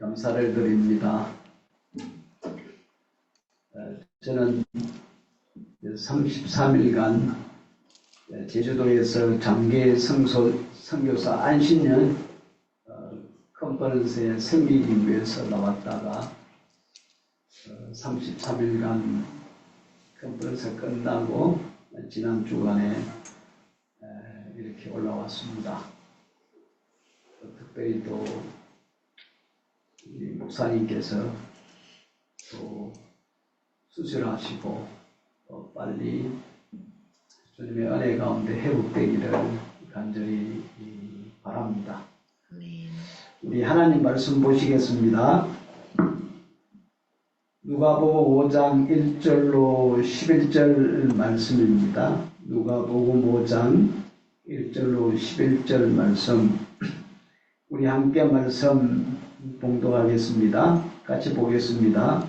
감사를 드립니다. 저는 33일간 제주도에서 장계 선교사 안신년 컨퍼런스에 섬기기 위해서 나왔다가 33일간 컨퍼런스 끝나고 지난 주간에 이렇게 올라왔습니다. 특별히 또 우리 목사님께서 또 수술하시고 또 빨리 주님의 은혜 가운데 회복되기를 간절히 바랍니다. 우리 하나님 말씀 보시겠습니다. 누가복음 5장 1절로 11절 말씀입니다. 누가복음 5장 1절로 11절 말씀, 우리 함께 말씀 봉독하겠습니다. 같이 보겠습니다.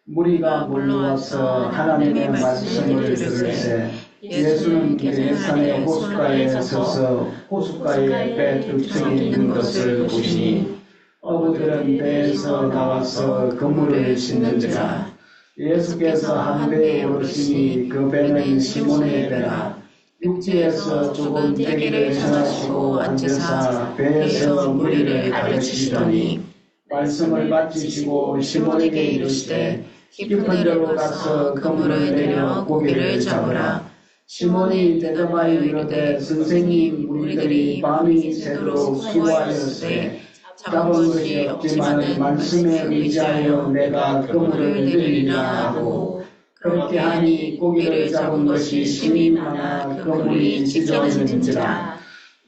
무리가 몰려와서 하나님의 말씀을 들을새 예수는 게네사렛 호숫가에 서서 호숫가에 배 두 척이 있는 것을 보시니 어부들은 배에서 나와서 그물을 씻는지라. 예수께서 한 배에 오르시니 그 배는 시몬의 배라. 육지에서 조금 때기를 전하시고 앉으사 배에서 무리를 가르치시더니 말씀을 마치시고 시몬에게 이르시되 깊은 데로 가서 그물을 내려 고기를 잡으라. 시몬이 대답하여 이르되 선생님, 우리들이 밤이 새도록 수고하였으되 잡은 것이 없지만 말씀에 의지하여 내가 그물을 내리리라 하고, 그렇게 하니 고기를 잡은 것이 심히 많아 그물이 찢어지는지라.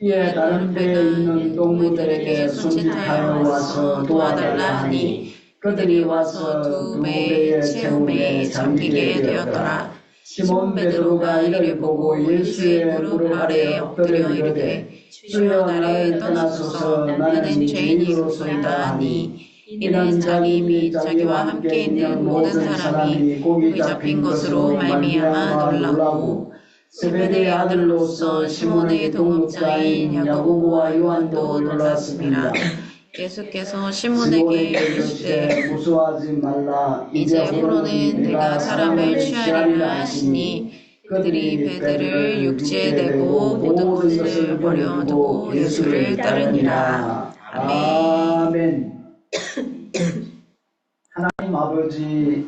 이에 다른 배에 있는 동무들에게 손짓하여 와서 도와달라 하니 그들이 와서 두 배의 채움에 잠기게 되었더라. 시몬 베드로가 이를 보고 예수의 무릎 아래에 엎드려 이르되 주여 나를 떠나소서, 나는 죄인이로소이다 하니, 이는 자기 및 자기와 함께 있는 모든 사람이 고기 잡힌 것으로 말미암아 놀라고, 세베대의 아들로서 시몬의 동업자인 야고보와 요한도 놀랐습니다. 예수께서 시몬에게 이르시되 무수하지 말라. 이제 후로는 내가 사람을 취하리라 하시니, 그들이 배들을 육지에 대고 모든 것을 버려두고 예수를 따르니라. 아멘. 하나님 아버지,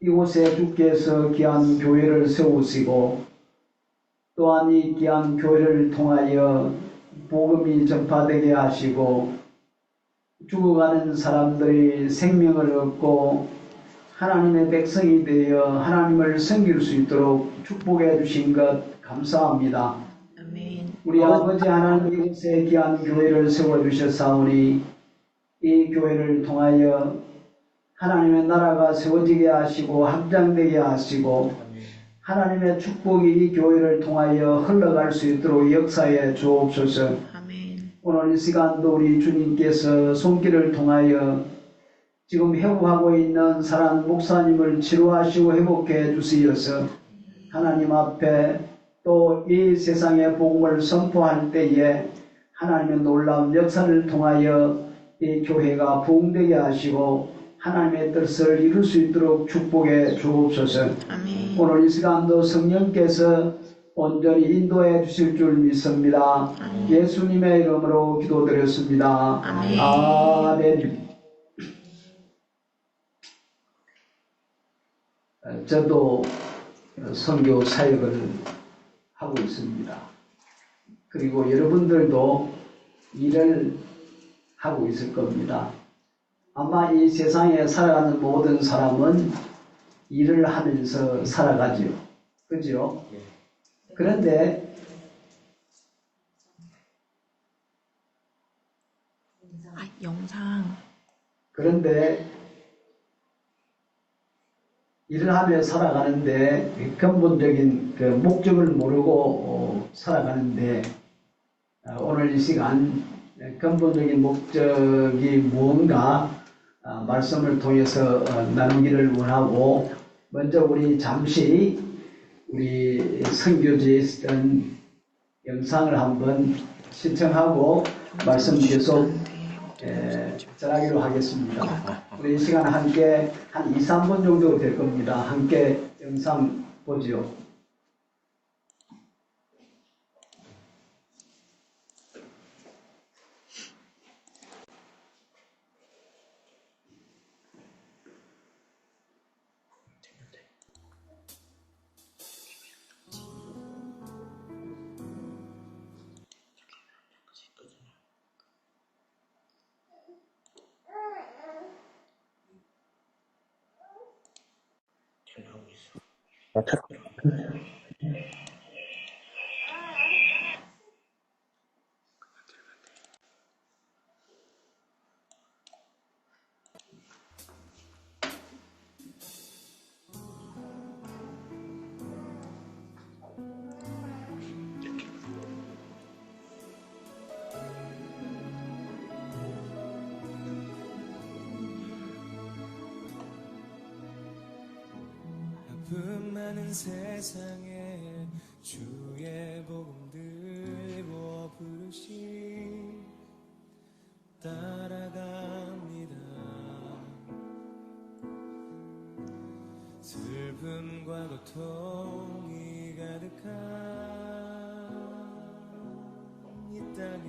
이곳에 주께서 귀한 교회를 세우시고 또한 이 귀한 교회를 통하여 복음이 전파되게 하시고 죽어가는 사람들이 생명을 얻고 하나님의 백성이 되어 하나님을 섬길 수 있도록 축복해 주신 것 감사합니다. 아멘. 우리 아버지 하나님, 이곳에 귀한 교회를 세워주셨사오니 이 교회를 통하여 하나님의 나라가 세워지게 하시고 확장되게 하시고 하나님의 축복이 이 교회를 통하여 흘러갈 수 있도록 역사해 주옵소서. 아멘. 오늘 이 시간도 우리 주님께서 손길을 통하여 지금 회복하고 있는 사랑 목사님을 치료하시고 회복해 주시어서 하나님 앞에 또 이 세상의 복음을 선포할 때에 하나님의 놀라운 역사를 통하여 이 교회가 부흥되게 하시고 하나님의 뜻을 이룰 수 있도록 축복해 주옵소서. 아멘. 오늘 이 시간도 성령께서 온전히 인도해 주실 줄 믿습니다. 아멘. 예수님의 이름으로 기도드렸습니다. 아멘. 아멘. 저도 선교 사역을 하고 있습니다. 그리고 여러분들도 일을 하고 있을 겁니다. 아마 이 세상에 살아가는 모든 사람은 일을 하면서 살아가지요. 그죠? 그런데 그런데 일을 하며 살아가는데 근본적인 그 목적을 모르고 살아가는데 오늘 이 시간 근본적인 목적이 무언가 말씀을 통해서 나누기를 원하고, 먼저 우리 잠시 우리 선교지에 있었던 영상을 한번 신청하고 말씀 계속 전하기로 하겠습니다. 우리 이 시간 함께 한 2, 3분 정도 될 겁니다. 함께 영상 보지요. 아픔 많은 세상에 주의 복음 들고 부르시 따라갑니다. 슬픔과 고통이 가득한 이 땅에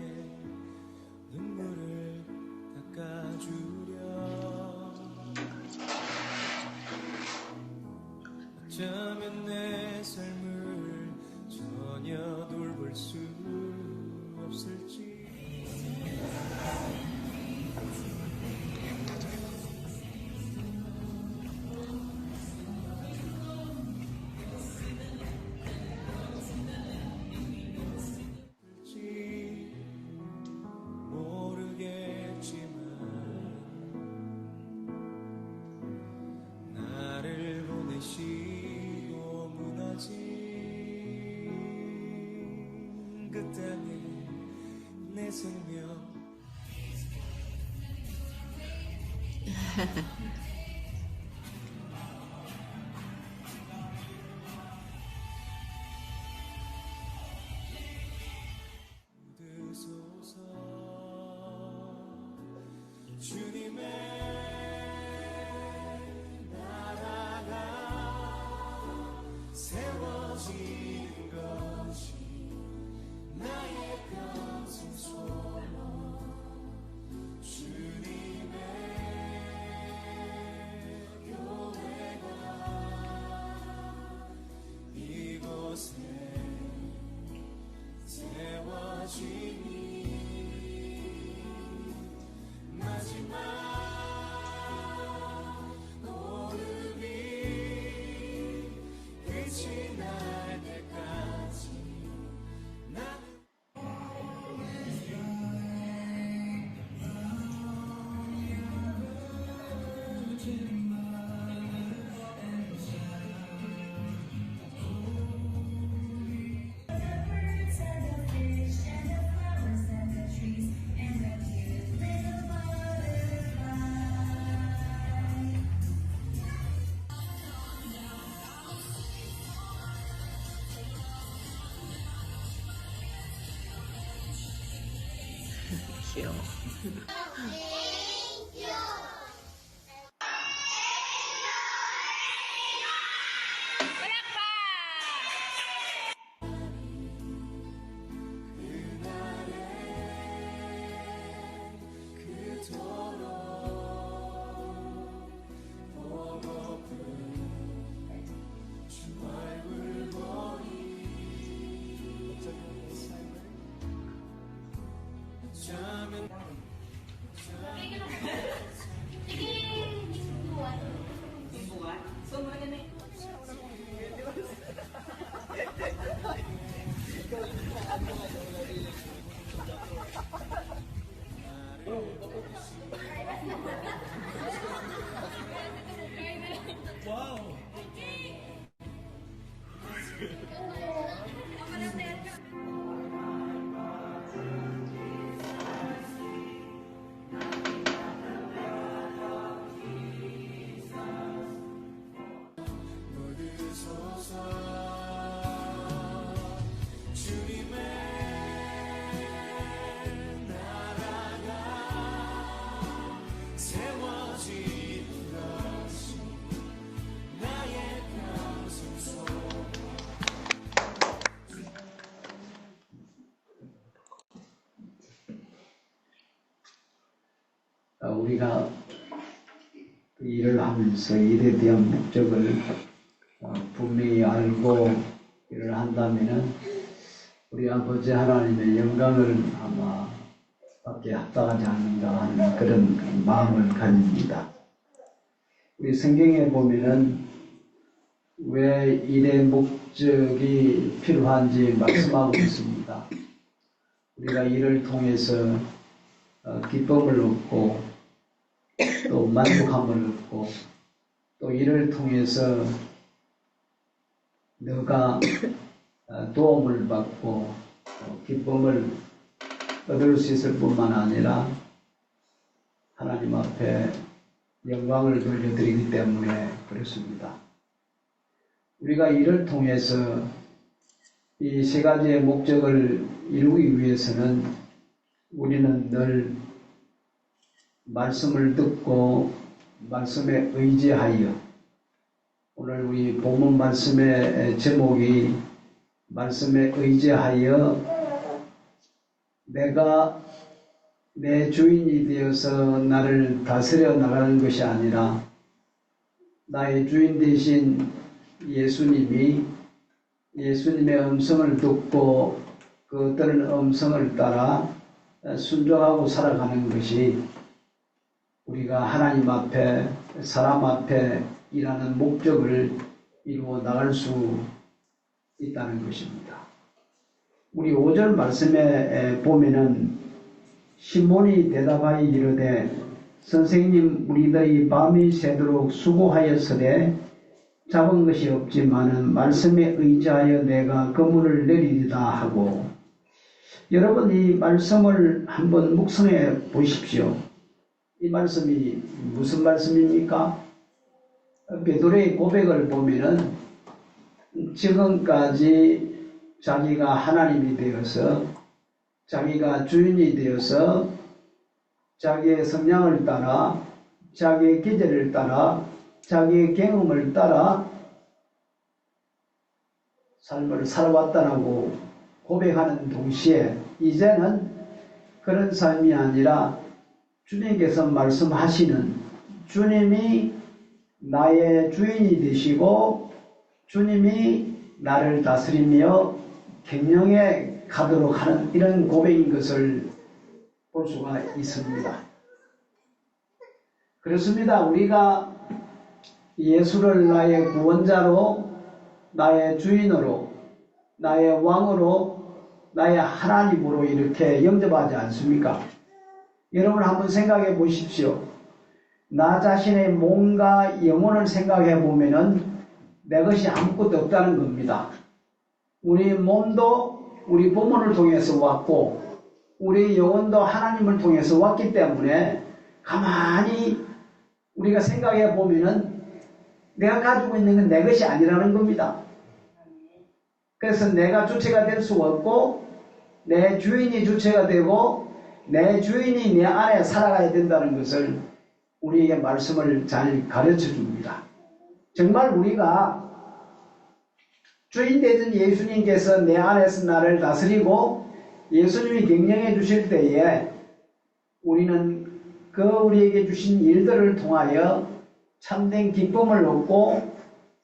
눈물을 닦아주려 어쩌면 내 삶을 전혀 돌볼 수 없을지 모르겠지만 나를 보내시고 무너진 그 땅에 내 생명 믿으소서 주님의 나라가 세워진 것이 나의 평생 소원 주님의 교회가 이곳에 세워지니 마지막 오름이 끝이 날 때까지 나는 귀여워. 우리가 그 일을 하면서 일에 대한 목적을 분명히 알고 일을 한다면은 우리 아버지 하나님의 영광을 아마 받기에 합당하지 않는가 하는 그런 마음을 가집니다. 우리 성경에 보면은 왜 일의 목적이 필요한지 말씀하고 있습니다. 우리가 일을 통해서 기쁨을 얻고 또 만족함을 얻고 또 일을 통해서 너가 도움을 받고 기쁨을 얻을 수 있을 뿐만 아니라 하나님 앞에 영광을 돌려드리기 때문에 그렇습니다. 우리가 이를 통해서 이 세 가지의 목적을 이루기 위해서는 우리는 늘 말씀을 듣고 말씀에 의지하여, 오늘 우리 본문 말씀의 제목이 말씀에 의지하여 내가 내 주인이 되어서 나를 다스려 나가는 것이 아니라 나의 주인 되신 예수님의 음성을 듣고 그 들은 음성을 따라 순종하고 살아가는 것이 우리가 하나님 앞에 사람 앞에 일하는 목적을 이루어 나갈 수 있다는 것입니다. 우리 5절 말씀에 보면은 시몬이 대답하여 이르되 선생님 우리들이 밤이 새도록 수고하였으되 잡은 것이 없지만은 말씀에 의지하여 내가 그물을 내리리다 하고, 여러분 이 말씀을 한번 묵상해 보십시오. 이 말씀이 무슨 말씀입니까? 베드로의 고백을 보면은 지금까지 자기가 하나님이 되어서 자기가 주인이 되어서 자기의 성향을 따라 자기의 기질을 따라 자기의 경험을 따라 삶을 살아왔다라고 고백하는 동시에 이제는 그런 삶이 아니라 주님께서 말씀하시는, 주님이 나의 주인이 되시고 주님이 나를 다스리며 경영해 가도록 하는 이런 고백인 것을 볼 수가 있습니다. 그렇습니다. 우리가 예수를 나의 구원자로, 나의 주인으로, 나의 왕으로, 나의 하나님으로 이렇게 영접하지 않습니까? 여러분 한번 생각해 보십시오. 나 자신의 몸과 영혼을 생각해 보면은 내 것이 아무것도 없다는 겁니다. 우리 몸도 우리 부모를 통해서 왔고 우리 영혼도 하나님을 통해서 왔기 때문에 가만히 우리가 생각해 보면은 내가 가지고 있는 건 내 것이 아니라는 겁니다. 그래서 내가 주체가 될 수가 없고 내 주인이 주체가 되고 내 주인이 내 안에 살아가야 된다는 것을 우리에게 말씀을 잘 가르쳐 줍니다. 정말 우리가 주인 되신 예수님께서 내 안에서 나를 다스리고 예수님이 경영해 주실 때에 우리는 그 우리에게 주신 일들을 통하여 참된 기쁨을 얻고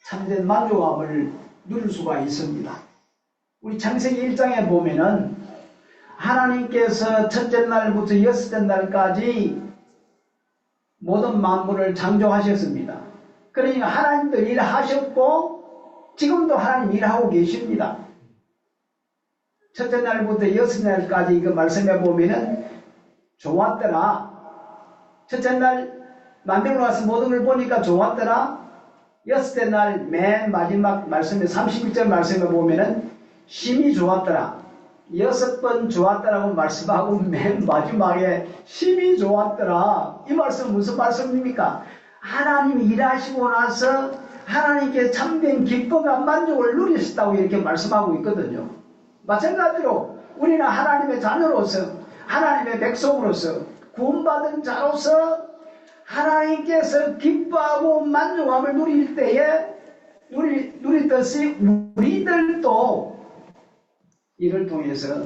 참된 만족함을 누릴 수가 있습니다. 우리 창세기 1장에 보면은 하나님께서 첫째 날부터 여섯째 날까지 모든 만물을 창조하셨습니다. 그러니까 하나님도 일하셨고 지금도 하나님 일하고 계십니다. 첫째 날부터 여섯째 날까지 그 말씀해 보면은 좋았더라. 첫째 날 만들고 나서 모든 걸 보니까 좋았더라. 여섯째 날 맨 마지막 말씀에 31절 말씀에 보면은 심히 좋았더라. 6번 좋았더라고 말씀하고 맨 마지막에 심히 좋았더라. 이 말씀은 무슨 말씀입니까? 하나님이 일하시고 나서 하나님께 참된 기쁨과 만족을 누리셨다고 이렇게 말씀하고 있거든요. 마찬가지로 우리는 하나님의 자녀로서 하나님의 백성으로서 구원받은 자로서 하나님께서 기뻐하고 만족함을 누릴 때에 누리듯이 우리들도 이를 통해서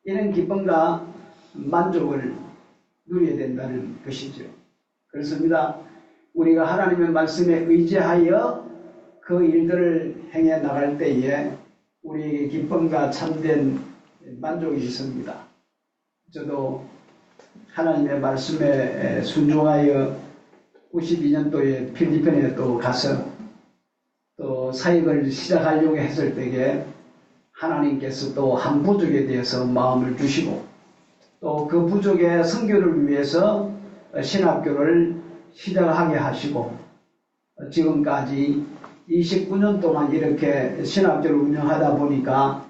이런 기쁨과 만족을 누려야 된다는 것이죠. 그렇습니다. 우리가 하나님의 말씀에 의지하여 그 일들을 행해 나갈 때에 우리에게 기쁨과 참된 만족이 있습니다. 저도 하나님의 말씀에 순종하여 92년도에 필리핀에 또 가서 또 사역을 시작하려고 했을 때에 하나님께서 또 한 부족에 대해서 마음을 주시고 또 그 부족의 선교를 위해서 신학교를 시작하게 하시고 지금까지 29년 동안 이렇게 신학교를 운영하다 보니까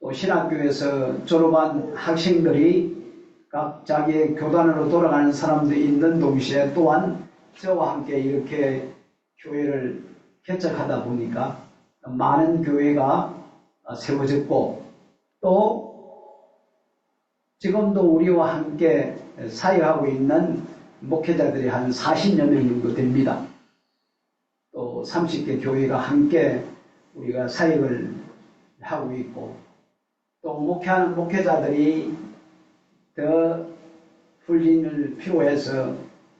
또 신학교에서 졸업한 학생들이 각 자기의 교단으로 돌아가는 사람도 있는 동시에 또한 저와 함께 이렇게 교회를 개척하다 보니까 많은 교회가 세워졌고 또 지금도 우리와 함께 사역하고 있는 목회자들이 한 40여 명 정도 됩니다. 또 30개 교회가 함께 우리가 사역을 하고 있고 또 목회하는 목회자들이 더 훈련을 필요해서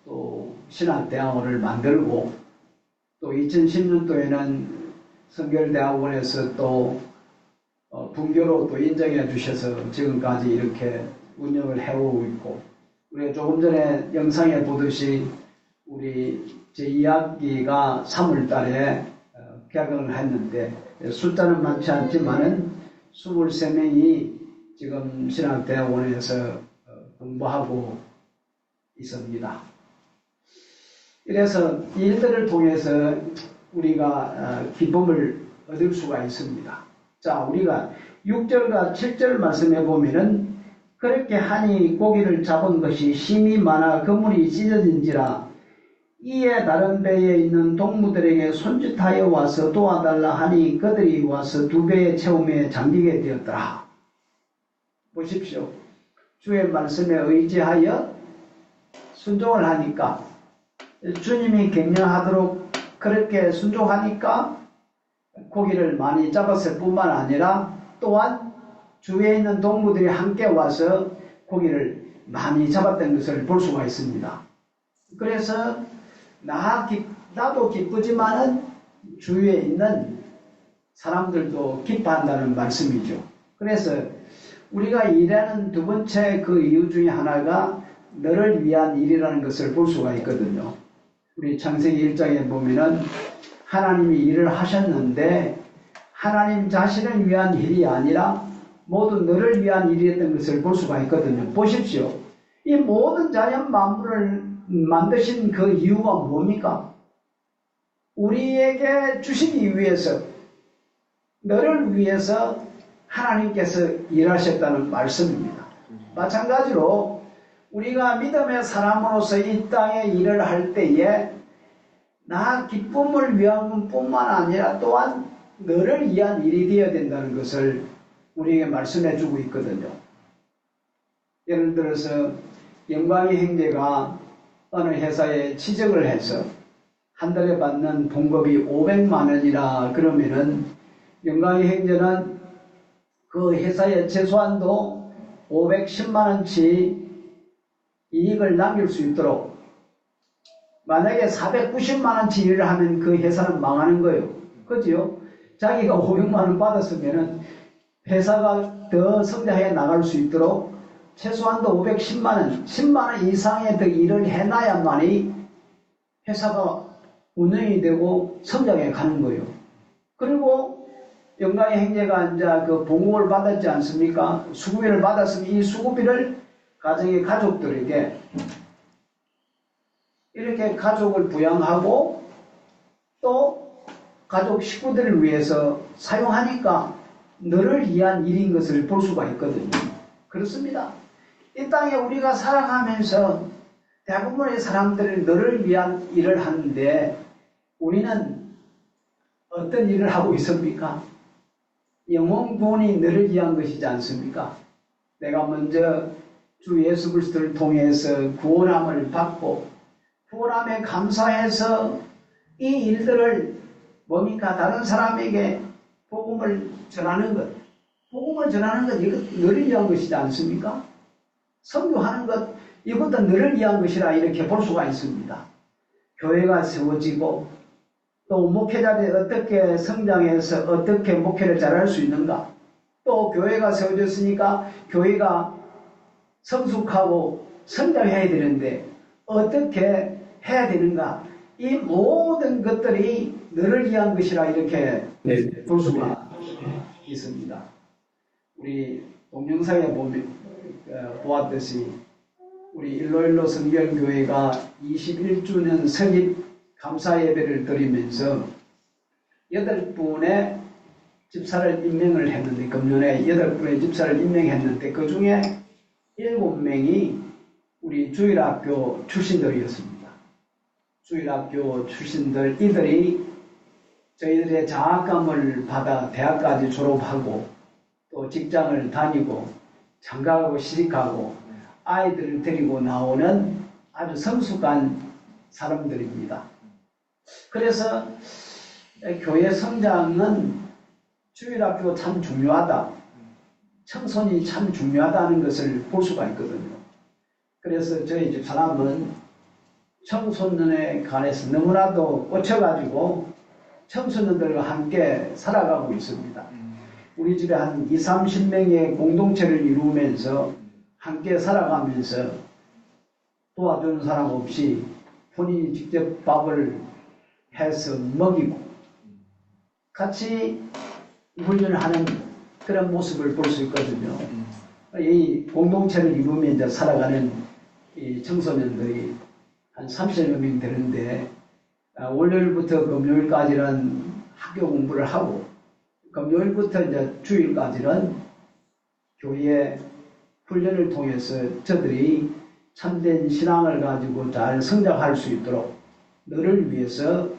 또 신학대학원을 만들고 또 2010년도에는 성결대학원에서 또 분교로 또 인정해 주셔서 지금까지 이렇게 운영을 해오고 있고 우리가 조금 전에 영상에 보듯이 우리 제2학기가 3월 달에 개강을 했는데 숫자는 많지 않지만은 23명이 지금 신학대학원에서 공부하고 있습니다. 이래서 이 일들을 통해서 우리가 기쁨을 얻을 수가 있습니다. 자, 우리가 6절과 7절 말씀해 보면은 그렇게 하니 고기를 잡은 것이 심히 많아 그물이 찢어진지라 이에 다른 배에 있는 동무들에게 손짓하여 와서 도와달라 하니 그들이 와서 2배의 채움에 잠기게 되었더라. 보십시오. 주의 말씀에 의지하여 순종을 하니까 주님이 격려하도록 그렇게 순종하니까 고기를 많이 잡았을 뿐만 아니라 또한 주위에 있는 동무들이 함께 와서 고기를 많이 잡았던 것을 볼 수가 있습니다. 그래서 나도 기쁘지만은 주위에 있는 사람들도 기뻐한다는 말씀이죠. 그래서 우리가 일하는 두 번째 그 이유 중에 하나가 너를 위한 일이라는 것을 볼 수가 있거든요. 우리 창세기 1장에 보면은 하나님이 일을 하셨는데 하나님 자신을 위한 일이 아니라 모두 너를 위한 일이었던 것을 볼 수가 있거든요. 보십시오. 이 모든 자연 만물을 만드신 그 이유가 뭡니까? 우리에게 주시기 위해서 너를 위해서 하나님께서 일하셨다는 말씀입니다. 마찬가지로 우리가 믿음의 사람으로서 이 땅에 일을 할 때에 나 기쁨을 위한 뿐만 아니라 또한 너를 위한 일이 되어야 된다는 것을 우리에게 말씀해 주고 있거든요. 예를 들어서 영광의 형제가 어느 회사에 취직을 해서 한 달에 받는 봉급이 500만 원이라 그러면은 영광의 형제는 그 회사에 최소한도 510만 원치 이익을 남길 수 있도록 만약에 490만 원치 일을 하면 그 회사는 망하는 거예요. 그죠? 자기가 500만 원 받았으면은 회사가 더 성장해 나갈 수 있도록 최소한도 510만 원, 10만 원 이상의 더 일을 해놔야만이 회사가 운영이 되고 성장해 가는 거예요. 그리고 영광의 형제가 이제 그 봉급을 받았지 않습니까? 수고비를 받았으면 이 수고비를 가정의 가족들에게 이렇게 가족을 부양하고 또 가족 식구들을 위해서 사용하니까 너를 위한 일인 것을 볼 수가 있거든요. 그렇습니다. 이 땅에 우리가 살아가면서 대부분의 사람들은 너를 위한 일을 하는데 우리는 어떤 일을 하고 있습니까? 영혼 구원이 너를 위한 것이지 않습니까? 내가 먼저 주 예수 그리스도를 통해서 구원함을 받고 구원함에 감사해서 이 일들을 뭡니까? 다른 사람에게 복음을 전하는 것. 복음을 전하는 것, 이거 너를 위한 것이지 않습니까? 선교하는 것, 이것도 너를 위한 것이라 이렇게 볼 수가 있습니다. 교회가 세워지고 또 목회자들이 어떻게 성장해서 어떻게 목회를 잘할 수 있는가, 또 교회가 세워졌으니까 교회가 성숙하고 성장해야 되는데 어떻게 해야 되는가, 이 모든 것들이 너를 위한 것이라 이렇게 볼 수가 있습니다. 우리 동영상에 보았듯이 우리 일로일로 성결교회가 21주년 설립 감사 예배를 드리면서 8분의 집사를 임명을 했는데, 금년에 8분의 집사를 임명했는데 그 중에 7명이 우리 주일학교 출신들이었습니다. 주일학교 출신들, 이들이 저희들의 장학금을 받아 대학까지 졸업하고 또 직장을 다니고 장가가고 시집가고 아이들을 데리고 나오는 아주 성숙한 사람들입니다. 그래서 교회 성장은 주일학교 참 중요하다, 청소년이 참 중요하다는 것을 볼 수가 있거든요. 그래서 저희 집사람은 청소년에 관해서 너무나도 꽂혀가지고 청소년들과 함께 살아가고 있습니다. 우리 집에 한 20, 30명의 공동체를 이루면서 함께 살아가면서 도와주는 사람 없이 본인이 직접 밥을 해서 먹이고 같이 훈련을 하는 그런 모습을 볼 수 있거든요. 이 공동체를 이루면서 살아가는 이 청소년들이 한 30여 명 되는데, 월요일부터 금요일까지는 학교 공부를 하고 금요일부터 이제 주일까지는 교회 훈련을 통해서 저들이 참된 신앙을 가지고 잘 성장할 수 있도록 너를 위해서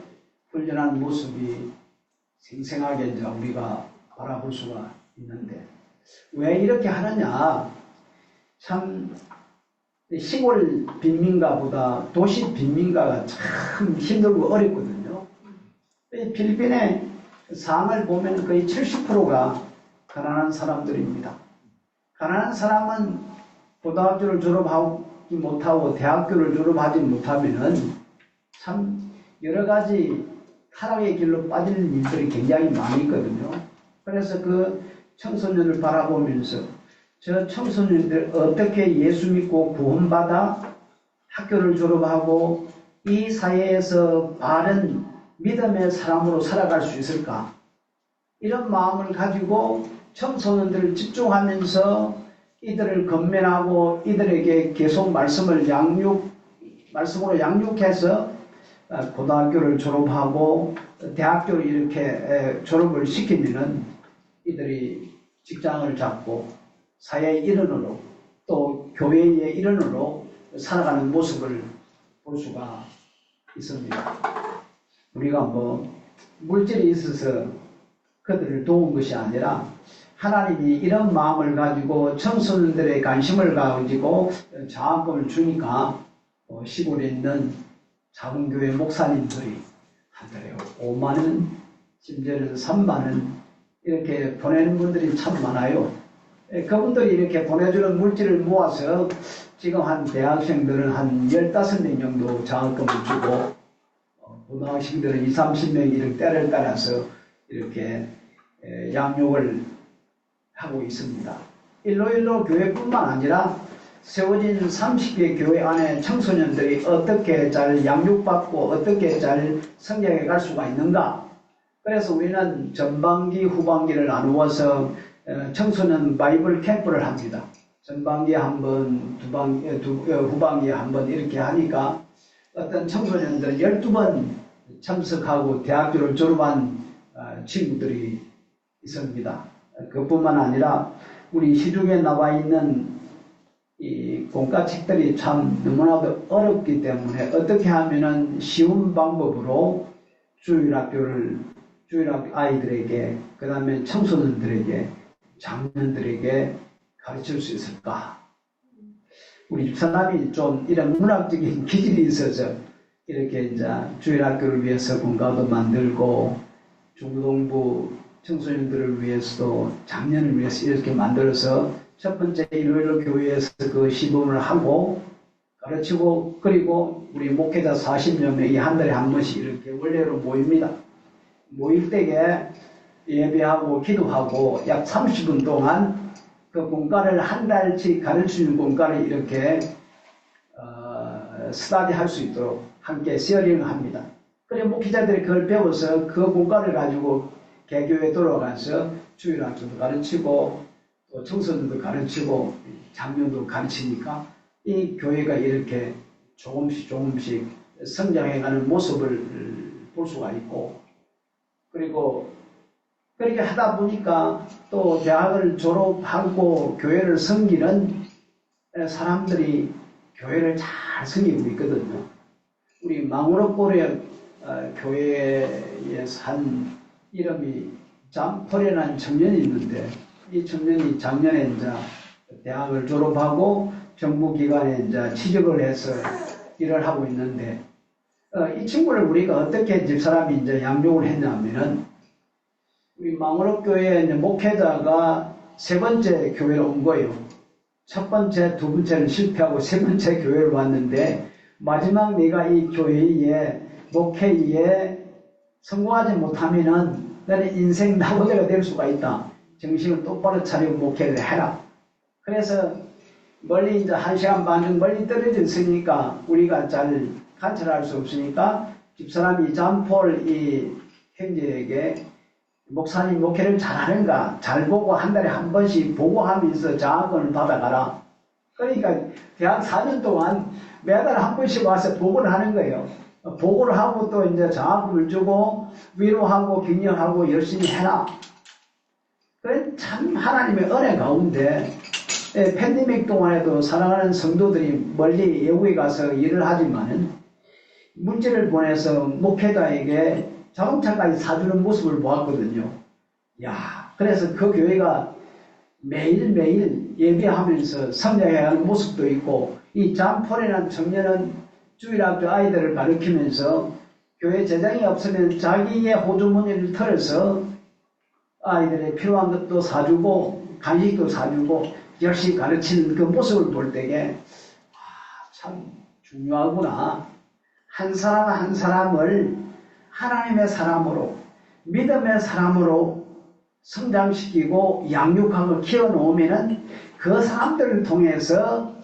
훈련한 모습이 생생하게 이제 우리가 바라볼 수가 있는데, 왜 이렇게 하느냐, 참 시골 빈민가보다 도시 빈민가가 참 힘들고 어렵거든요. 필리핀의 상을 보면 거의 70%가 가난한 사람들입니다. 가난한 사람은 고등학교를 졸업하지 못하고 대학교를 졸업하지 못하면은 참 여러 가지 타락의 길로 빠지는 일들이 굉장히 많이 있거든요. 그래서 그 청소년을 바라보면서 저 청소년들 어떻게 예수 믿고 구원받아 학교를 졸업하고 이 사회에서 바른 믿음의 사람으로 살아갈 수 있을까? 이런 마음을 가지고 청소년들을 집중하면서 이들을 건면하고 이들에게 계속 말씀으로 양육해서 고등학교를 졸업하고 대학교를 이렇게 졸업을 시키면은 이들이 직장을 잡고 사회의 일원으로 또 교회의 일원으로 살아가는 모습을 볼 수가 있습니다. 우리가 뭐 물질이 있어서 그들을 도운 것이 아니라 하나님이 이런 마음을 가지고 청소년들의 관심을 가지고 장학금을 주니까 시골에 있는 작은 교회 목사님들이 한 달에 5만 원, 심지어는 3만 원 이렇게 보내는 분들이 참 많아요. 그분들이 이렇게 보내주는 물질을 모아서 지금 한 대학생들은 한 15명 정도 장학금을 주고 고등학생들은 20, 30명 이렇게 때를 따라서 이렇게 양육을 하고 있습니다. 일로일로 교회뿐만 아니라 세워진 30개 교회 안에 청소년들이 어떻게 잘 양육받고 어떻게 잘 성장해 갈 수가 있는가. 그래서 우리는 전반기 후반기를 나누어서 청소년 바이블 캠프를 합니다. 전반기에 한 번, 후반기에 한 번 이렇게 하니까 어떤 청소년들은 12번 참석하고 대학교를 졸업한 친구들이 있습니다. 그뿐만 아니라 우리 시중에 나와 있는 이 공과책들이 참 너무나도 어렵기 때문에 어떻게 하면은 쉬운 방법으로 주일학 아이들에게, 그 다음에 청소년들에게, 장년들에게 가르칠 수 있을까? 우리 집사람이 좀 이런 문학적인 기질이 있어서 이렇게 이제 주일학교를 위해서 공과도 만들고 중고등부 청소년들을 위해서도 장년을 위해서 이렇게 만들어서 첫 번째 일요일로 교회에서 그 시범을 하고 가르치고, 그리고 우리 목회자 40여 명이 한 달에 한 번씩 이렇게 원래로 모입니다. 모일 때에 예배하고 기도하고 약 30분 동안 그 공과를 한 달씩 가르치는 공과를 이렇게 스터디 할 수 있도록 함께 쉐어링을 합니다. 그래 목회자들이 그걸 배워서 그 공과를 가지고 개교에 돌아가서 주일학교도 가르치고 또 청소년도 가르치고 장년도 가르치니까 이 교회가 이렇게 조금씩 성장해가는 모습을 볼 수가 있고, 그리고 그렇게 하다 보니까 또 대학을 졸업하고 교회를 섬기는 사람들이 교회를 잘 섬기고 있거든요. 우리 망우럭고래 교회에 산 이름이 잠폴이라는 청년이 있는데, 이 청년이 작년에 이제 대학을 졸업하고 정부기관에 이제 취직을 해서 일을 하고 있는데, 이 친구를 우리가 어떻게 집사람이 이제 양육을 했냐면은, 우리 망우럭교회 이제 목회자가 세 번째 교회로 온 거예요. 첫 번째, 두 번째는 실패하고 세 번째 교회를 왔는데, 마지막 내가 이 교회에 목회에 성공하지 못하면은 너는 인생 나고자가 될 수가 있다. 정신을 똑바로 차리고 목회를 해라. 그래서 멀리 이제 1시간 반 정도 멀리 떨어져 있으니까 우리가 잘 관찰할 수 없으니까 집사람이 잠폴 이 형제에게 목사님 목회를 잘하는가 잘 보고 한 달에 한 번씩 보고하면서 장학금을 받아가라. 그러니까 대학 4년 동안 매달 한 번씩 와서 보고를 하는 거예요. 보고를 하고 또 이제 장학금을 주고 위로하고 격려하고 열심히 해라. 그래 참 하나님의 은혜 가운데 팬데믹 동안에도 사랑하는 성도들이 멀리 외국에 가서 일을 하지만은 문제를 보내서 목회자에게 자동차까지 사주는 모습을 보았거든요. 야, 그래서 그 교회가 매일매일 예배하면서 성장해가는 모습도 있고, 이 잠폴이라는 청년은 주일학교 아이들을 가르치면서 교회 재정이 없으면 자기의 호주머니를 털어서 아이들의 필요한 것도 사주고 간식도 사주고 열심히 가르치는 그 모습을 볼 때에 참 중요하구나. 한 사람 한 사람을 하나님의 사람으로, 믿음의 사람으로 성장시키고 양육하고 키워놓으면은 그 사람들을 통해서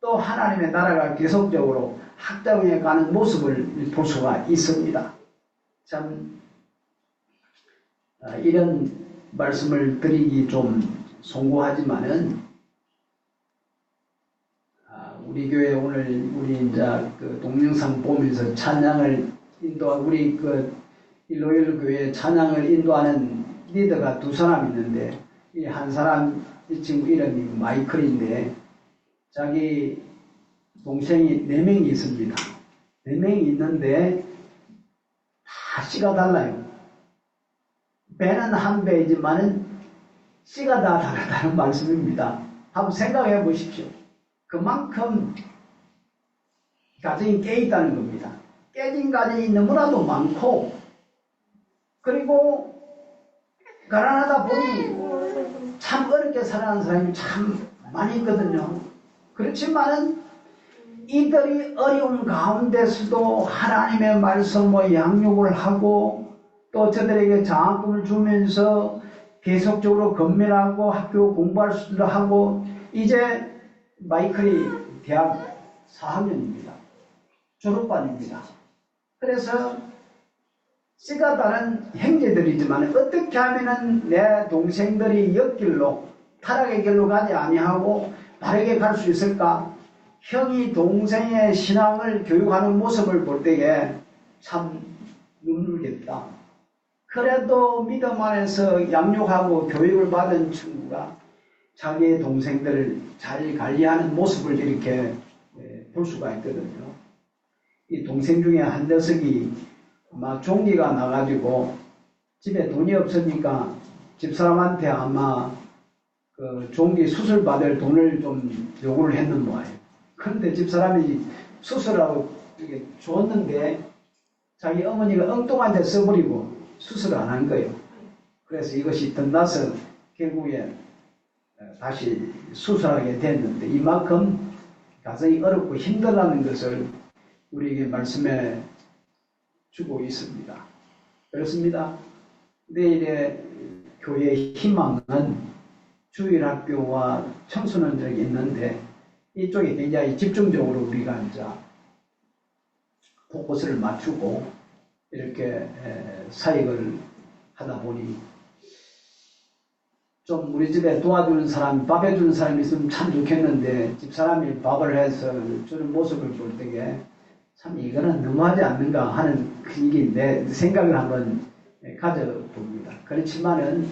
또 하나님의 나라가 계속적으로 확장해 가는 모습을 볼 수가 있습니다. 참 이런 말씀을 드리기 좀 송구하지만은 우리 교회 오늘 우리 이제 그 동영상 보면서 찬양을 인도하고 우리 그 일로일 교회 찬양을 인도하는 리더가 두 사람 있는데, 이 한 사람 이 친구 이름이 마이클인데 자기 동생이 4명이 있습니다. 4명이 있는데 다 씨가 달라요. 배는 한 배이지만은 씨가 다 다르다는 말씀입니다. 한번 생각해 보십시오. 그만큼 가정이 깨있다는 겁니다. 깨진 가정이 너무나도 많고, 그리고 가난하다 보니 참 어렵게 살아가는 사람이 참 많이 있거든요. 그렇지만은 이들이 어려운 가운데서도 하나님의 말씀을 양육을 하고 또 저들에게 장학금을 주면서 계속적으로 건면하고 학교 공부할 수도 하고, 이제 마이클이 대학 4학년입니다. 졸업반입니다. 그래서 씨가 다른 형제들이지만 어떻게 하면은 내 동생들이 옆길로 타락의 길로 가지 아니하고 바르게 갈 수 있을까? 형이 동생의 신앙을 교육하는 모습을 볼 때에 참 눈물겹다. 그래도 믿음 안에서 양육하고 교육을 받은 친구가 자기의 동생들을 잘 관리하는 모습을 이렇게 볼 수가 있거든요. 이 동생 중에 한 녀석이 아마 종기가 나가지고 집에 돈이 없으니까 집사람한테 아마 그 종기 수술 받을 돈을 좀 요구를 했는 모양이에요. 그런데 집사람이 수술하고 이렇게 줬는데 자기 어머니가 엉뚱한 데 써버리고 수술을 안 한 거예요. 그래서 이것이 덧나서 결국에 다시 수술하게 됐는데, 이만큼 가정이 어렵고 힘들다는 것을 우리에게 말씀해 주고 있습니다. 그렇습니다. 내일의 교회의 희망은 주일학교와 청소년들에게 있는데 이쪽에 굉장히 집중적으로 우리가 이제 포커스를 맞추고 이렇게 사역을 하다 보니 좀 우리 집에 도와주는 사람, 밥 해주는 사람이 있으면 참 좋겠는데 집사람이 밥을 해서 주는 모습을 볼 때에 참 이거는 너무하지 않는가 하는 이게 내 생각을 한번 가져봅니다. 그렇지만은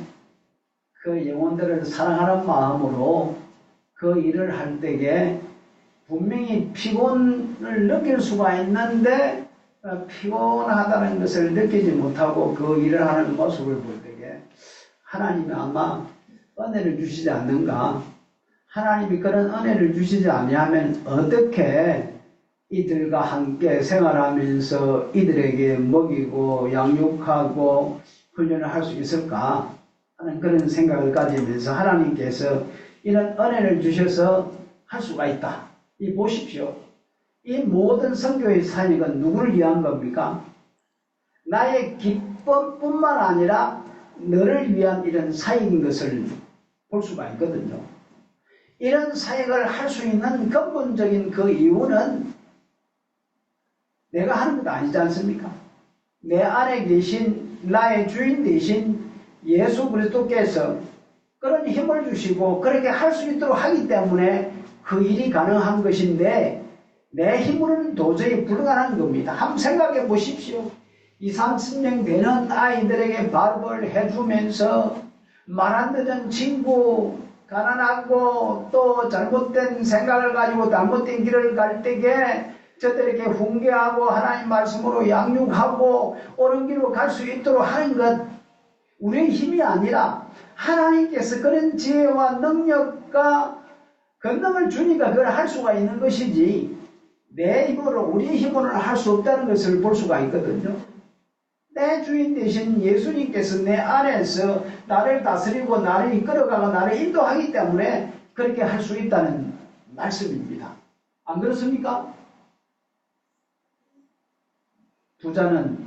그 영혼들을 사랑하는 마음으로 그 일을 할 때에 분명히 피곤을 느낄 수가 있는데 피곤하다는 것을 느끼지 못하고 그 일을 하는 모습을 볼 때에 하나님이 아마 은혜를 주시지 않는가. 하나님이 그런 은혜를 주시지 아니하면 어떻게 이들과 함께 생활하면서 이들에게 먹이고 양육하고 훈련을 할 수 있을까 하는 그런 생각을 가지면서 하나님께서 이런 은혜를 주셔서 할 수가 있다. 이 보십시오. 이 모든 선교의 사역은 누구를 위한 겁니까? 나의 기쁨뿐만 아니라 너를 위한 이런 사역인 것을 볼 수가 있거든요. 이런 사역을 할 수 있는 근본적인 그 이유는 내가 하는 것도 아니지 않습니까? 내 안에 계신 나의 주인 되신 예수 그리스도께서 그런 힘을 주시고 그렇게 할 수 있도록 하기 때문에 그 일이 가능한 것인데 내 힘으로는 도저히 불가능한 겁니다. 한번 생각해 보십시오. 20, 30명 되는 아이들에게 밥을 해주면서 말 안 듣는 친구, 가난하고 또 잘못된 생각을 가지고 잘못된 길을 갈 때에 저들에게 훈계하고 하나님 말씀으로 양육하고 옳은 길로 갈 수 있도록 하는 것 우리의 힘이 아니라 하나님께서 그런 지혜와 능력과 권능을 주니까 그걸 할 수가 있는 것이지 내 힘으로 우리의 힘으로는 할 수 없다는 것을 볼 수가 있거든요. 내 주인 되신 예수님께서 내 안에서 나를 다스리고 나를 이끌어가고 나를 인도하기 때문에 그렇게 할 수 있다는 말씀입니다. 안 그렇습니까? 부자는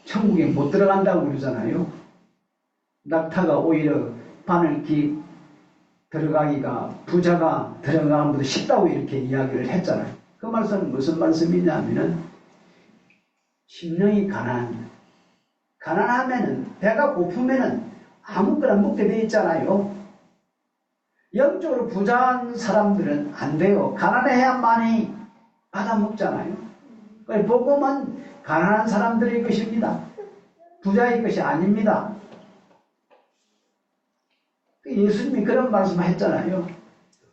천국에 못 들어간다고 그러잖아요. 낙타가 오히려 바늘길 들어가기가 부자가 들어가는 것보다 쉽다고 이렇게 이야기를 했잖아요. 그 말씀은 무슨 말씀이냐면은 심령이 가난하면은 배가 고프면은 아무거나 먹게 돼 있잖아요. 영적으로 부자한 사람들은 안 돼요. 가난해야만이 받아 먹잖아요. 복음은 가난한 사람들의 것입니다. 부자의 것이 아닙니다. 예수님이 그런 말씀을 했잖아요.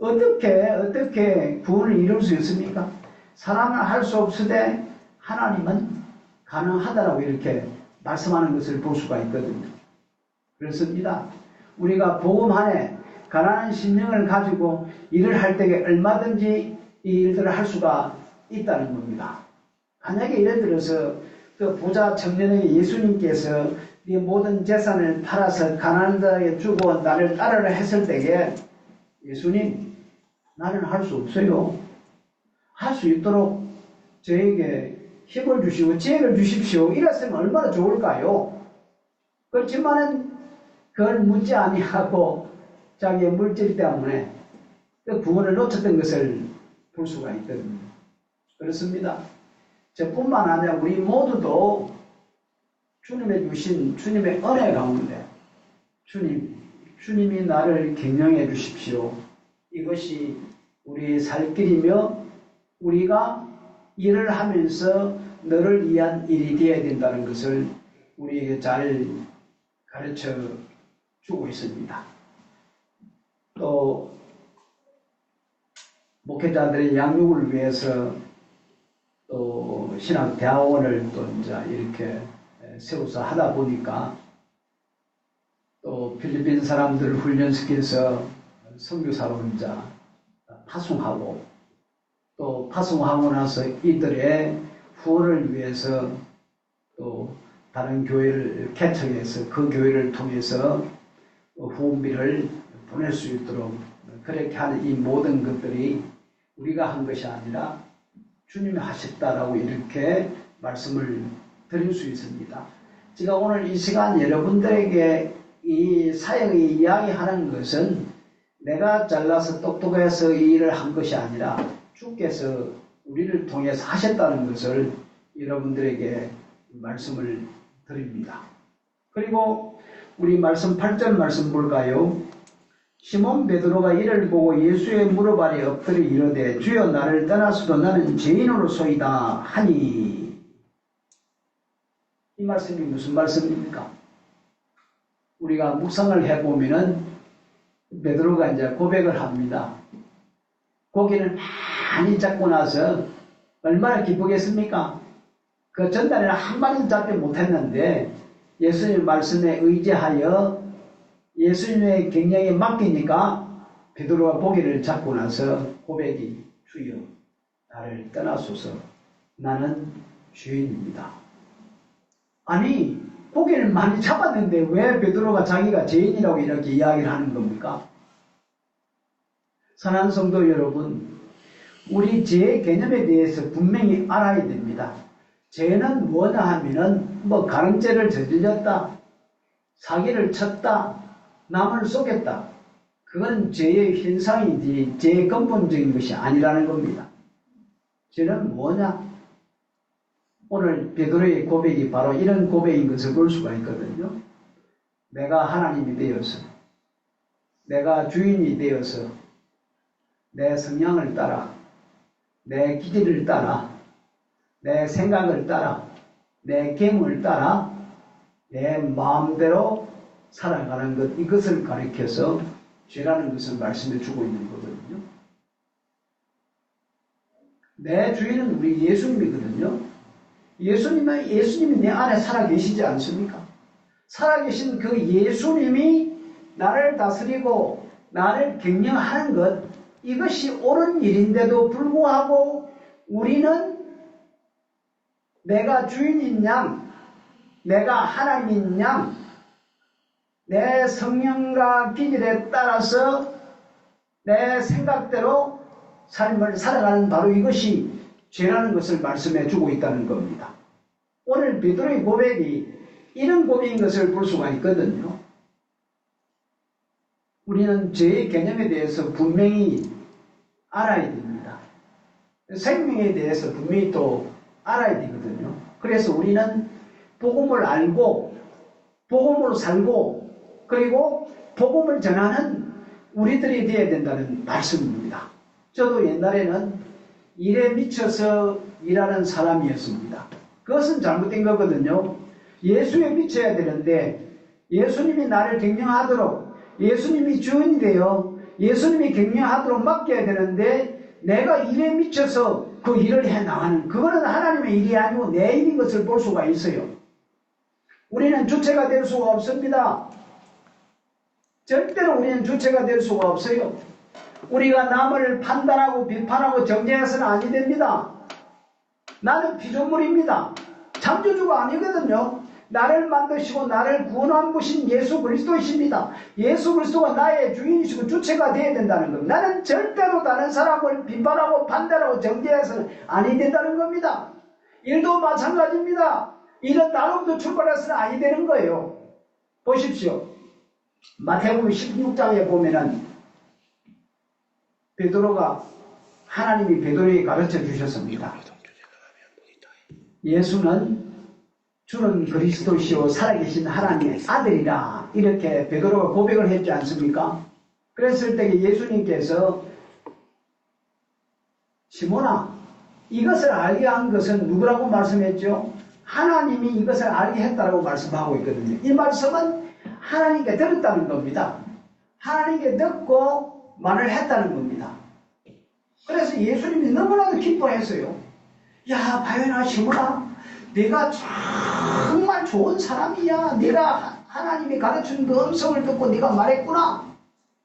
어떻게 구원을 이룰 수 있습니까? 사람은 할 수 없으되 하나님은 가능하다라고 이렇게 말씀하는 것을 볼 수가 있거든요. 그렇습니다. 우리가 복음 안에 가난한 심령을 가지고 일을 할 때에 얼마든지 이 일들을 할 수가 있다는 겁니다. 만약에 예를 들어서 그 부자 청년에게 예수님께서 네 모든 재산을 팔아서 가난한 자에게 주고 나를 따르라 했을 때에 예수님 나는 할 수 없어요. 할 수 있도록 저에게 힘을 주시고 지혜를 주십시오. 이랬으면 얼마나 좋을까요? 그렇지만은 그걸 묻지 아니하고 자기의 물질 때문에 그 구원을 놓쳤던 것을 볼 수가 있거든요. 그렇습니다. 저뿐만 아니라 우리 모두도 주님의 주신 주님의 은혜 가운데 주님이 나를 경영해 주십시오. 이것이 우리의 살 길이며 우리가 일을 하면서 너를 위한 일이 되어야 된다는 것을 우리에게 잘 가르쳐 주고 있습니다. 또 목회자들의 양육을 위해서 또 신학대학원을 또 이제 이렇게 세워서 하다 보니까 또 필리핀 사람들을 훈련시켜서 선교사로 이제 파송하고 또 파송하고 나서 이들의 후원을 위해서 또 다른 교회를 개척해서 그 교회를 통해서 후원비를 보낼 수 있도록 그렇게 하는 이 모든 것들이 우리가 한 것이 아니라 주님이 하셨다라고 이렇게 말씀을 드릴 수 있습니다. 제가 오늘 이 시간 여러분들에게 이 사역의 이야기하는 것은 내가 잘나서 똑똑해서 이 일을 한 것이 아니라 주께서 우리를 통해서 하셨다는 것을 여러분들에게 말씀을 드립니다. 그리고 우리 말씀 8절 말씀 볼까요? 시몬 베드로가 이를 보고 예수의 무릎 아래 엎드려 이르되 주여 나를 떠나서도 나는 죄인으로소이다 하니. 이 말씀이 무슨 말씀입니까? 우리가 묵상을 해보면은 베드로가 이제 고백을 합니다. 고기를 많이 잡고 나서 얼마나 기쁘겠습니까? 그 전날에는 한 마리도 잡지 못했는데 예수님 말씀에 의지하여 예수님의 경영에 맡기니까 베드로가 고기를 잡고 나서 고백이 주여 나를 떠나소서 나는 죄인입니다. 아니 고기를 많이 잡았는데 왜 베드로가 자기가 죄인이라고 이렇게 이야기를 하는 겁니까? 사랑하는 성도 여러분, 우리 죄의 개념에 대해서 분명히 알아야 됩니다. 죄는 뭐냐 하면은 가늠죄를 저질렀다, 사기를 쳤다, 남을 속였다. 그건 죄의 현상이지 죄의 근본적인 것이 아니라는 겁니다. 죄는 뭐냐? 오늘 베드로의 고백이 바로 이런 고백인 것을 볼 수가 있거든요. 내가 하나님이 되어서, 내가 주인이 되어서 내 성향을 따라, 내 기질을 따라, 내 생각을 따라, 내 계획을 따라 내 마음대로 살아가는 것, 이것을 가리켜서 죄라는 것을 말씀해 주고 있는 거거든요. 내 주인은 우리 예수님이거든요. 예수님이 내 안에 살아계시지 않습니까? 살아계신 그 예수님이 나를 다스리고 나를 경영하는 것, 이것이 옳은 일인데도 불구하고 우리는 내가 주인인 양, 내가 하나님인 양, 내 성령과 기질에 따라서 내 생각대로 삶을 살아가는 바로 이것이 죄라는 것을 말씀해 주고 있다는 겁니다. 오늘 베드로의 고백이 이런 고백인 것을 볼 수가 있거든요. 우리는 죄의 개념에 대해서 분명히 알아야 됩니다. 생명에 대해서 분명히 또 알아야 되거든요. 그래서 우리는 복음을 알고 복음으로 살고 그리고 복음을 전하는 우리들이 되어야 된다는 말씀입니다. 저도 옛날에는 일에 미쳐서 일하는 사람이었습니다. 그것은 잘못된 거거든요. 예수에 미쳐야 되는데 예수님이 나를 경영하도록, 예수님이 주인이 되어 예수님이 경영하도록 맡겨야 되는데 내가 일에 미쳐서 그 일을 해나가는, 그거는 하나님의 일이 아니고 내 일인 것을 볼 수가 있어요. 우리는 주체가 될 수가 없습니다. 절대로 우리는 주체가 될 수가 없어요. 우리가 남을 판단하고 비판하고 정죄해서는 아니 됩니다. 나는 피조물입니다. 창조주가 아니거든요. 나를 만드시고 나를 구원한 분이신 예수 그리스도이십니다. 예수 그리스도가 나의 주인이시고 주체가 되어야 된다는 겁니다. 나는 절대로 다른 사람을 비판하고 판단하고 정죄해서는 아니 된다는 겁니다. 일도 마찬가지입니다. 일은 나로부터 출발해서는 아니 되는 거예요. 보십시오. 마태복음 16장에 보면은 베드로가, 하나님이 베드로에게 가르쳐 주셨습니다. 예수는 주는 그리스도시요 살아계신 하나님의 아들이라, 이렇게 베드로가 고백을 했지 않습니까? 그랬을 때 예수님께서 시몬아, 이것을 알게 한 것은 누구라고 말씀했죠? 하나님이 이것을 알게 했다라고 말씀하고 있거든요. 이 말씀은 하나님께 들었다는 겁니다. 하나님께 듣고 말을 했다는 겁니다. 그래서 예수님이 너무나도 기뻐했어요. 야, 바요나 시몬아, 네가 정말 좋은 사람이야. 네가 하나님이 가르친 그 음성을 듣고 네가 말했구나.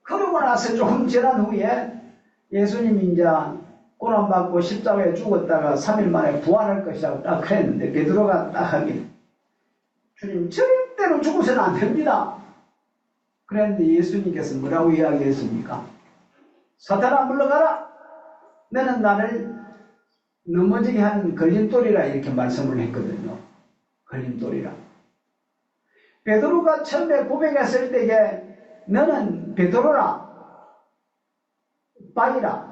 그러고 나서 조금 지난 후에 예수님이 이제 고난받고 십자가에 죽었다가 3일 만에 부활할 것이라고 딱 그랬는데 베드로가 딱 하길, 주님 절대로 죽으셔는 안 됩니다. 그랬는데 예수님께서 뭐라고 이야기했습니까? 사탄아 물러가라. 너는 나를 넘어지게 한 걸림돌이라 이렇게 말씀을 했거든요. 걸림돌이라. 베드로가 처음에 고백했을 때에 너는 베드로라, 바이라,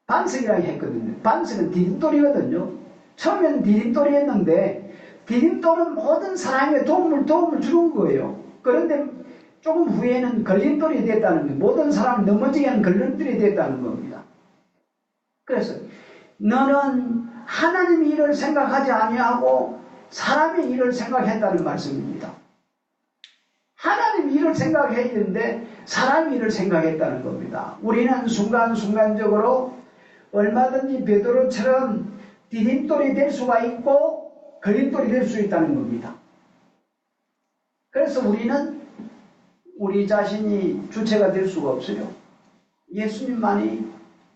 반석이라고 했거든요. 반석은 디딤돌이거든요. 처음에는 디딤돌이었는데 디딤돌은 모든 사람에게 도움을 주는 거예요. 그런데 조금 후에는 걸림돌이 됐다는 거예요. 모든 사람을 넘어지게 하는 걸림돌이 됐다는 겁니다. 그래서 너는 하나님의 일을 생각하지 아니하고 사람의 일을 생각했다는 말씀입니다. 하나님의 일을 생각해야 되는데 사람의 일을 생각했다는 겁니다. 우리는 순간순간적으로 얼마든지 베드로처럼 디딤돌이 될 수가 있고 걸림돌이 될 수 있다는 겁니다. 그래서 우리는 우리 자신이 주체가 될 수가 없어요. 예수님만이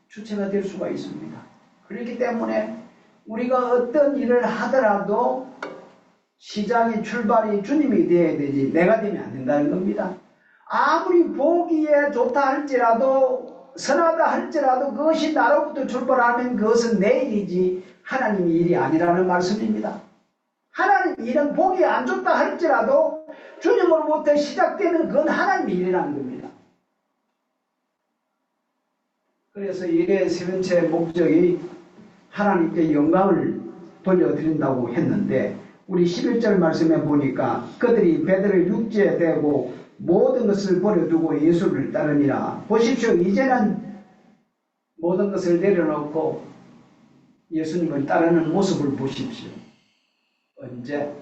주체가 될 수가 있습니다. 그렇기 때문에 우리가 어떤 일을 하더라도 시작이 출발이 주님이 되어야 되지 내가 되면 안 된다는 겁니다. 아무리 보기에 좋다 할지라도 선하다 할지라도 그것이 나로부터 출발하면 그것은 내 일이지 하나님의 일이 아니라는 말씀입니다. 하나님 일은 보기에 안 좋다 할지라도 주님으로부터 시작되면 그건 하나님의 일이라는 겁니다. 그래서 일의 세 번째 목적이 하나님께 영광을 돌려드린다고 했는데 우리 11절 말씀에 보니까 그들이 베드로를 육지에 대고 모든 것을 버려두고 예수를 따르니라. 보십시오. 이제는 모든 것을 내려놓고 예수님을 따르는 모습을 보십시오. 언제?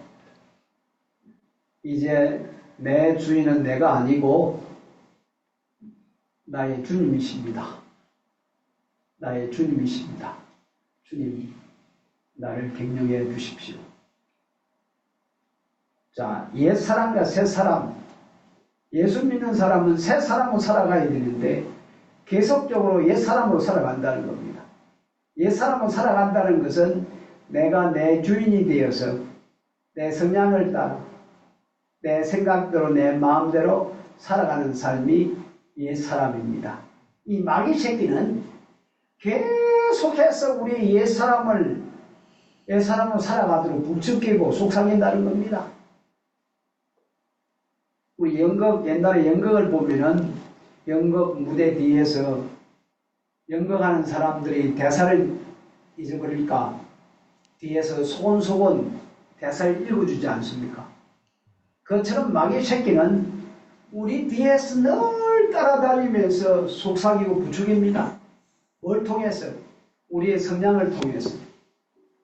이제 내 주인은 내가 아니고 나의 주님이십니다. 나의 주님이십니다. 주님, 나를 격려해 주십시오. 자, 옛사람과 새사람, 예수 믿는 사람은 새사람으로 살아가야 되는데 계속적으로 옛사람으로 살아간다는 겁니다. 옛사람으로 살아간다는 것은 내가 내 주인이 되어서 내 성향을 따라 내 생각대로 내 마음대로 살아가는 삶이 옛사람입니다. 이 마귀 새끼는 계속해서 우리 옛사람으로 살아가도록 부추기고 속삭인다는 겁니다. 우리 옛날에 연극을 보면은 연극 무대 뒤에서 연극하는 사람들이 대사를 잊어버릴까 뒤에서 소곤소곤 대사를 읽어주지 않습니까? 그것처럼 마귀 새끼는 우리 뒤에서 늘 따라다니면서 속삭이고 부추깁니다. 뭘 통해서? 우리의 성향을 통해서,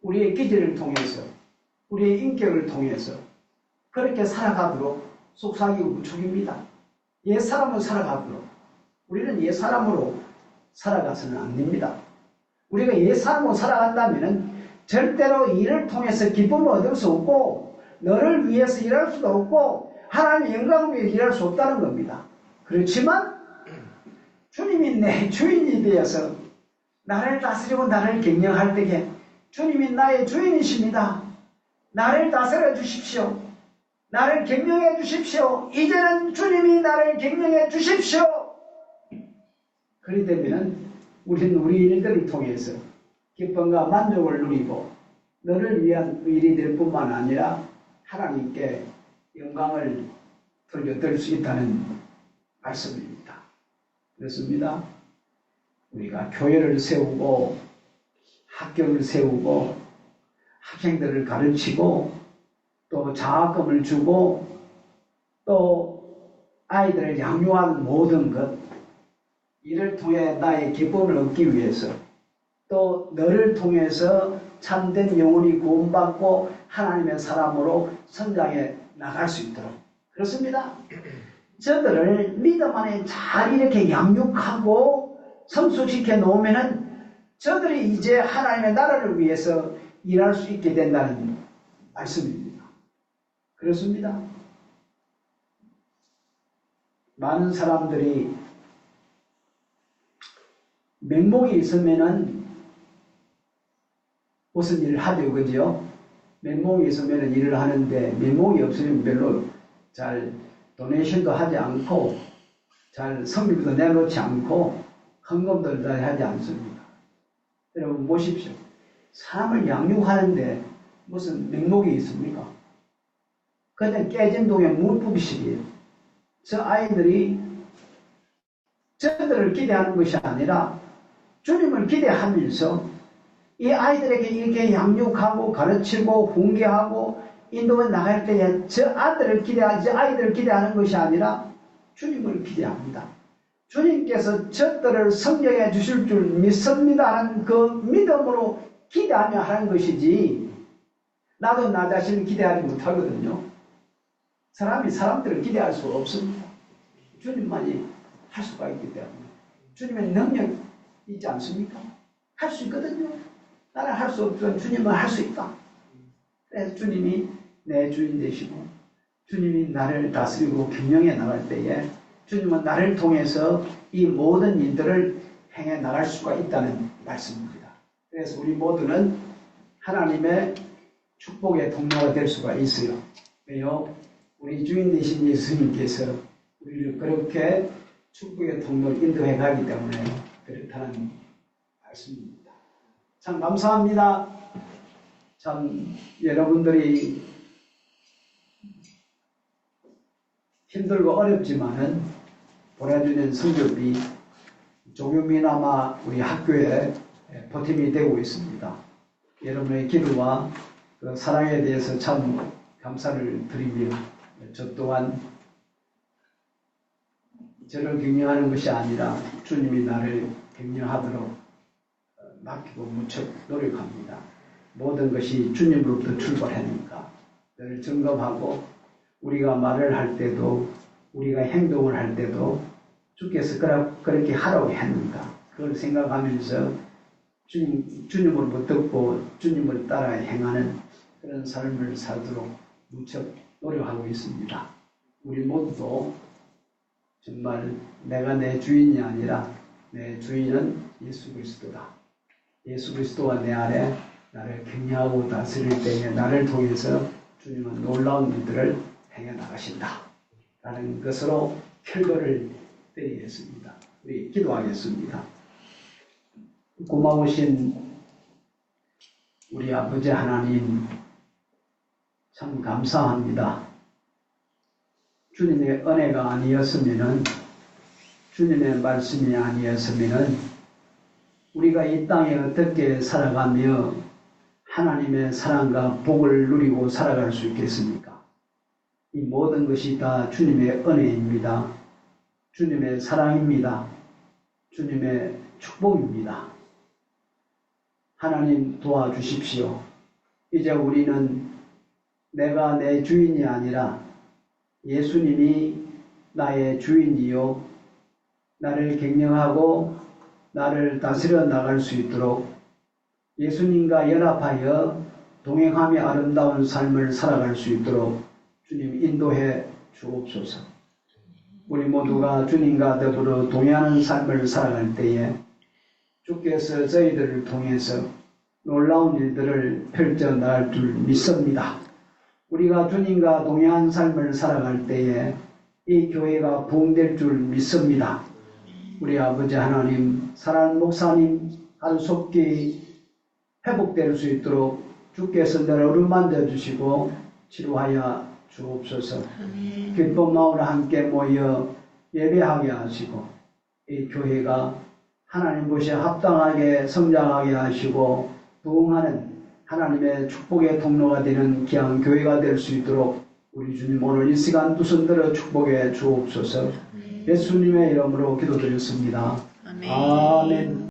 우리의 기질을 통해서, 우리의 인격을 통해서 그렇게 살아가도록 속삭이고 부추깁니다. 옛사람으로 살아가도록. 우리는 옛사람으로 살아가서는 안 됩니다. 우리가 옛사람으로 살아간다면 절대로 일을 통해서 기쁨을 얻을 수 없고 너를 위해서 일할 수도 없고 하나님의 영광을 위해 일할 수 없다는 겁니다. 그렇지만 주님이 내 주인이 되어서 나를 다스리고 나를 격려할 때에 주님이 나의 주인이십니다. 나를 다스려 주십시오. 나를 격려해 주십시오. 이제는 주님이 나를 격려해 주십시오. 그리 되면 우리는 우리 일들을 통해서 기쁨과 만족을 누리고 너를 위한 일이 될 뿐만 아니라 하나님께 영광을 돌려드릴 수 있다는 말씀입니다. 그렇습니다. 우리가 교회를 세우고 학교를 세우고 학생들을 가르치고 또 장학금을 주고 또 아이들을 양육하는 모든 것 이를 통해 나의 기쁨을 얻기 위해서 또 너를 통해서 참된 영혼이 구원받고 하나님의 사람으로 성장해 나갈 수 있도록 그렇습니다. 저들을 믿음 안에 잘 이렇게 양육하고 성숙시켜 놓으면은 저들이 이제 하나님의 나라를 위해서 일할 수 있게 된다는 말씀입니다. 그렇습니다. 많은 사람들이 맹목이 있으면은 무슨 일을 하죠, 그죠? 맹목이 있으면은 일을 하는데 맹목이 없으면 별로 잘 도네이션도 하지 않고 잘 성비도 내놓지 않고 헌금도 잘 하지 않습니다. 여러분 보십시오. 사람을 양육하는데 무슨 명목이 있습니까? 그냥 깨진 동에 물부비식이에요. 저 아이들이 저들을 기대하는 것이 아니라 주님을 기대하면서 이 아이들에게 이렇게 양육하고 가르치고 훈계하고 인도에 나갈 때에 저 아이들을 기대하는 것이 아니라 주님을 기대합니다. 주님께서 저들을 성령해 주실 줄 믿습니다 하는 그 믿음으로 기대하며 하는 것이지, 나도 나 자신을 기대하지 못하거든요. 사람이 사람들을 기대할 수가 없습니다. 주님만이 할 수가 있기 때문에. 주님의 능력이 있지 않습니까? 할 수 있거든요. 나는 할 수 없지만 주님은 할 수 있다. 그래서 주님이 내 주인 되시고 주님이 나를 다스리고 균형해 나갈 때에 주님은 나를 통해서 이 모든 일들을 행해 나갈 수가 있다는 말씀입니다. 그래서 우리 모두는 하나님의 축복의 통로가 될 수가 있어요. 왜요? 우리 주인 되신 예수님께서 우리를 그렇게 축복의 통로를 인도해 가기 때문에 그렇다는 말씀입니다. 참 감사합니다. 참 여러분들이 힘들고 어렵지만은 보내주는 성교비 조금이나마 우리 학교에 보탬이 되고 있습니다. 여러분의 기도와 그 사랑에 대해서 참 감사를 드리며, 저 또한 저를 격려하는 것이 아니라 주님이 나를 격려하도록 맡기고 무척 노력합니다. 모든 것이 주님으로부터 출발하니까 늘 점검하고, 우리가 말을 할 때도 우리가 행동을 할 때도 주께서 그렇게 하라고 했는가, 그걸 생각하면서 주님으로부터 듣고 주님을 따라 행하는 그런 삶을 살도록 무척 노력하고 있습니다. 우리 모두도 정말 내가 내 주인이 아니라 내 주인은 예수 그리스도다. 예수 그리스도가 내 안에 나를 격려하고 다스릴 때에 나를 통해서 주님은 놀라운 일들을 행해 나가신다 라는 것으로 결과를 드리겠습니다. 우리 기도하겠습니다. 고마우신 우리 아버지 하나님, 참 감사합니다. 주님의 은혜가 아니었으면은, 주님의 말씀이 아니었으면은 우리가 이 땅에 어떻게 살아가며 하나님의 사랑과 복을 누리고 살아갈 수 있겠습니까? 이 모든 것이 다 주님의 은혜입니다. 주님의 사랑입니다. 주님의 축복입니다. 하나님 도와주십시오. 이제 우리는 내가 내 주인이 아니라 예수님이 나의 주인이요, 나를 격려하고 나를 다스려 나갈 수 있도록 예수님과 연합하여 동행하며 아름다운 삶을 살아갈 수 있도록 주님 인도해 주옵소서. 우리 모두가 주님과 더불어 동행하는 삶을 살아갈 때에 주께서 저희들을 통해서 놀라운 일들을 펼쳐 나갈 줄 믿습니다. 우리가 주님과 동행한 삶을 살아갈 때에 이 교회가 부흥될 줄 믿습니다. 우리 아버지 하나님, 사랑하는 목사님 간속히 회복될 수 있도록 주께서 너를 어루만져 주시고 치료하여 주옵소서. 기쁜 마음으로 함께 모여 예배하게 하시고 이 교회가 하나님 보시에 합당하게 성장하게 하시고 부흥하는 하나님의 축복의 통로가 되는 귀한 교회가 될 수 있도록 우리 주님 오늘 이 시간 두 손 들어 축복해 주옵소서. 예수님의 이름으로 기도드렸습니다. 아멘.